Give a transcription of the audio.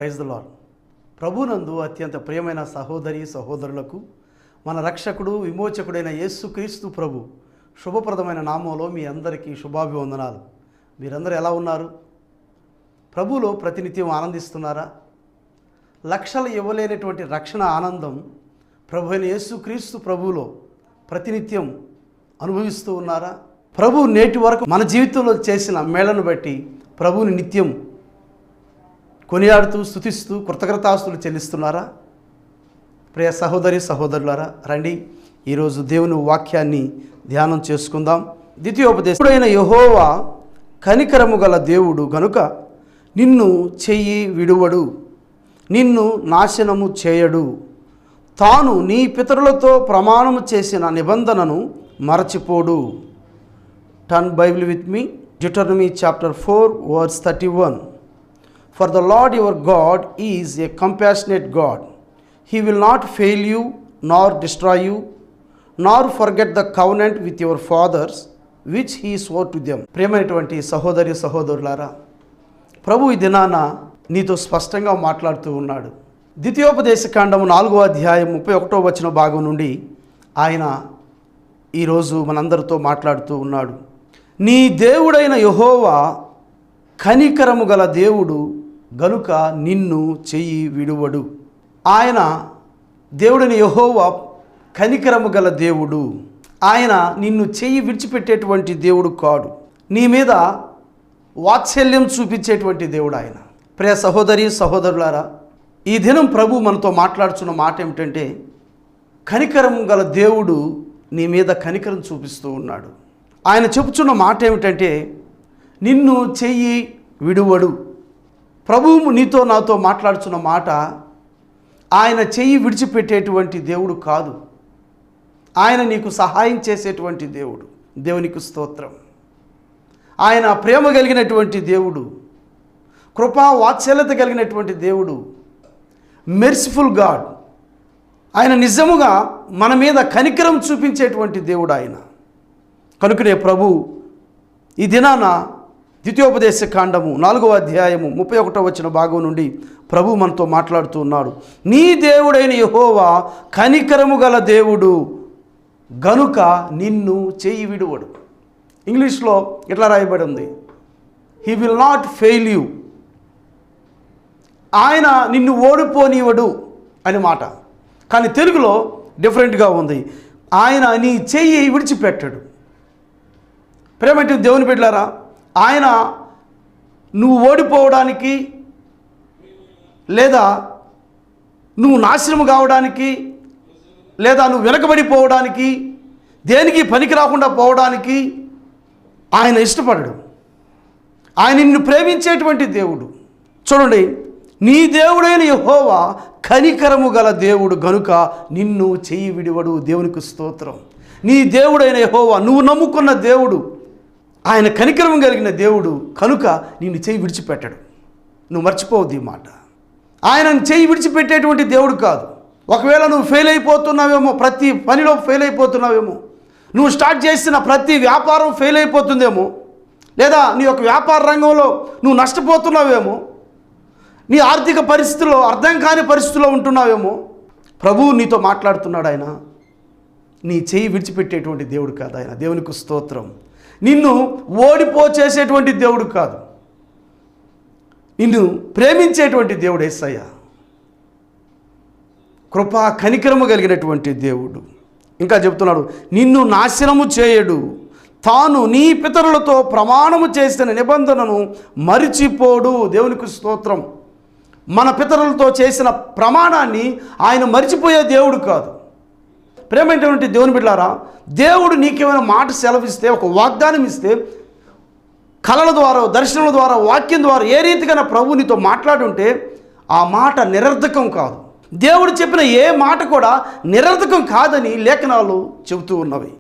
Praise the lord. ప్రభునందు అత్యంత ప్రియమైన సహోదరి సహోదరులకు మన రక్షకుడు విమోచకుడైన యేసుక్రీస్తు ప్రభు శుభప్రదమైన నామంలో మీ అందరికీ శుభాభివందనాలు. మీరందరూ ఎలా ఉన్నారు? ప్రభువులో ప్రతినిత్యం ఆనందిస్తున్నారా? లక్షలు ఇవ్వలేనటువంటి రక్షణ ఆనందం ప్రభు అయిన యేసుక్రీస్తు ప్రభువులో ప్రతినిత్యం అనుభవిస్తూ ఉన్నారా? ప్రభు నేటి వరకు మన జీవితంలో చేసిన మేళను బట్టి ప్రభువుని నిత్యం కొనియాడుతూ స్తుతిస్తూ కృతజ్ఞతాస్తులు చెల్లిస్తున్నారా? ప్రియ సహోదరి సహోదరులారా, రండి ఈరోజు దేవుని వాక్యాన్ని ధ్యానం చేసుకుందాం. ద్వితీయోపదేశుడైన యెహోవా కనికరము గల దేవుడు గనుక నిన్ను చెయ్యి విడువడు, నిన్ను నాశనము చేయడు. తాను నీ పితరులతో ప్రమాణము చేసిన నిబంధనను మరచిపోడు. Turn Bible with me, Deuteronomy chapter 4 verse 31. For the Lord your God is a compassionate God. He will not fail you nor destroy you, nor forget the covenant with your fathers which he swore to them. ప్రియమైనటువంటి సహోదరి సహోదరులారా, ప్రభు ఈ దినాన నీతో స్పష్టంగా మాట్లాడుతూ ఉన్నాడు. ద్వితీయోపదేశ కాండము 4వ అధ్యాయం 31వ వచన భాగం నుండి ఆయన ఈరోజు మనందరితో మాట్లాడుతూ ఉన్నాడు. నీ దేవుడైన యెహోవా కనికరము గల దేవుడు గనుక నిన్ను చెయ్యి విడువడు. ఆయన దేవుడైన యెహోవా కనికరము గల దేవుడు. ఆయన నిన్ను చెయ్యి విడిచిపెట్టేటువంటి దేవుడు కాడు. నీ మీద వాత్సల్యం చూపించేటువంటి దేవుడు ఆయన. ప్రియ సహోదరి సహోదరులారా, ఈ దినం ప్రభు మనతో మాట్లాడుతున్న మాట ఏమిటంటే, కనికరం గల దేవుడు నీ మీద కనికరం చూపిస్తూ ఉన్నాడు. ఆయన చెప్పుచున్న మాట ఏమిటంటే, నిన్ను చెయ్యి విడువడు. ప్రభువు నీతో నాతో మాట్లాడుతున్న మాట, ఆయన చెయ్యి విడిచిపెట్టేటువంటి దేవుడు కాదు. ఆయన నీకు సహాయం చేసేటువంటి దేవుడు. దేవునికి స్తోత్రం. ఆయన ప్రేమ కలిగినటువంటి దేవుడు, కృపా వాత్సల్యత కలిగినటువంటి దేవుడు, మెర్సిఫుల్ గాడ్. ఆయన నిజముగా మన మీద కనికరం చూపించేటువంటి దేవుడు ఆయన. కనుకనే ప్రభు ఈ దినాన ద్వితీయోపదేశ కాండము 4వ అధ్యాయము 31వ వచన భాగం నుండి ప్రభు మనతో మాట్లాడుతూ ఉన్నాడు. నీ దేవుడైన యెహోవా కనికరము గల దేవుడు గనుక నిన్ను చెయ్యి విడువడు. ఇంగ్లీష్లో ఇట్లా రాయబడి ఉంది, he will not fail you. ఆయన నిన్ను ఓడిపోనివ్వడు అని మాట. కానీ తెలుగులో డిఫరెంట్గా ఉంది, ఆయన నీ చెయ్యి విడిచిపెట్టడు. ప్రేమటి దేవుని బిడ్డలారా, ఆయన నువ్వు ఓడిపోవడానికి లేదా నువ్వు నాశనం కావడానికి లేదా నువ్వు వెనకబడిపోవడానికి దేనికి పనికి రాకుండా పోవడానికి ఆయన ఇష్టపడడు. ఆయన నిన్ను ప్రేమించేటువంటి దేవుడు. చూడండి, నీ దేవుడైన యెహోవా కనికరము గల దేవుడు గనుక నిన్ను చెయ్యి విడివడు. దేవునికి స్తోత్రం. నీ దేవుడైన యెహోవా, నువ్వు నమ్ముకున్న దేవుడు, ఆయన కనికరం కలిగిన దేవుడు కనుక నిన్ను చెయ్యి విడిచిపెట్టడు. నువ్వు మర్చిపోవద్దు ఈ మాట. ఆయన చెయ్యి విడిచిపెట్టేటువంటి దేవుడు కాదు. ఒకవేళ నువ్వు ఫెయిల్ అయిపోతున్నావేమో, ప్రతి పనిలో ఫెయిల్ అయిపోతున్నావేమో, నువ్వు స్టార్ట్ చేసిన ప్రతి వ్యాపారం ఫెయిల్ అయిపోతుందేమో, లేదా నీ యొక్క వ్యాపార రంగంలో నువ్వు నష్టపోతున్నావేమో, నీ ఆర్థిక పరిస్థితుల్లో అర్థం కాని పరిస్థితుల్లో ఉంటున్నావేమో, ప్రభువు నీతో మాట్లాడుతున్నాడు. ఆయన నీ చెయ్యి విడిచిపెట్టేటువంటి దేవుడు కాదు ఆయన. దేవునికి స్తోత్రం. నిన్ను ఓడిపోచేసేటువంటి దేవుడు కాదు, నిన్ను ప్రేమించేటువంటి దేవుడు యేసయ్య. కృపా కనికరము కలిగినటువంటి దేవుడు. ఇంకా చెప్తున్నాడు, నిన్ను నాశనము చేయడు. తాను నీ పితరులతో ప్రమాణము చేసిన నిబంధనను మరిచిపోడు. దేవునికి స్తోత్రం. మన పితరులతో చేసిన ప్రమాణాన్ని ఆయన మరిచిపోయే దేవుడు కాదు. ప్రేమైనటువంటి దేవుని బిడ్డలారా, దేవుడు నీకేమైనా మాట సెలవిస్తే, ఒక వాగ్దానం ఇస్తే, కళల ద్వారా, దర్శనల ద్వారా, వాక్యం ద్వారా ఏ రీతిగా ప్రభు నీతో మాట్లాడుంటే ఆ మాట నిరర్ధకం కాదు. దేవుడు చెప్పిన ఏ మాట కూడా నిరర్ధకం కాదని లేఖనాలు చెబుతూ ఉన్నవి.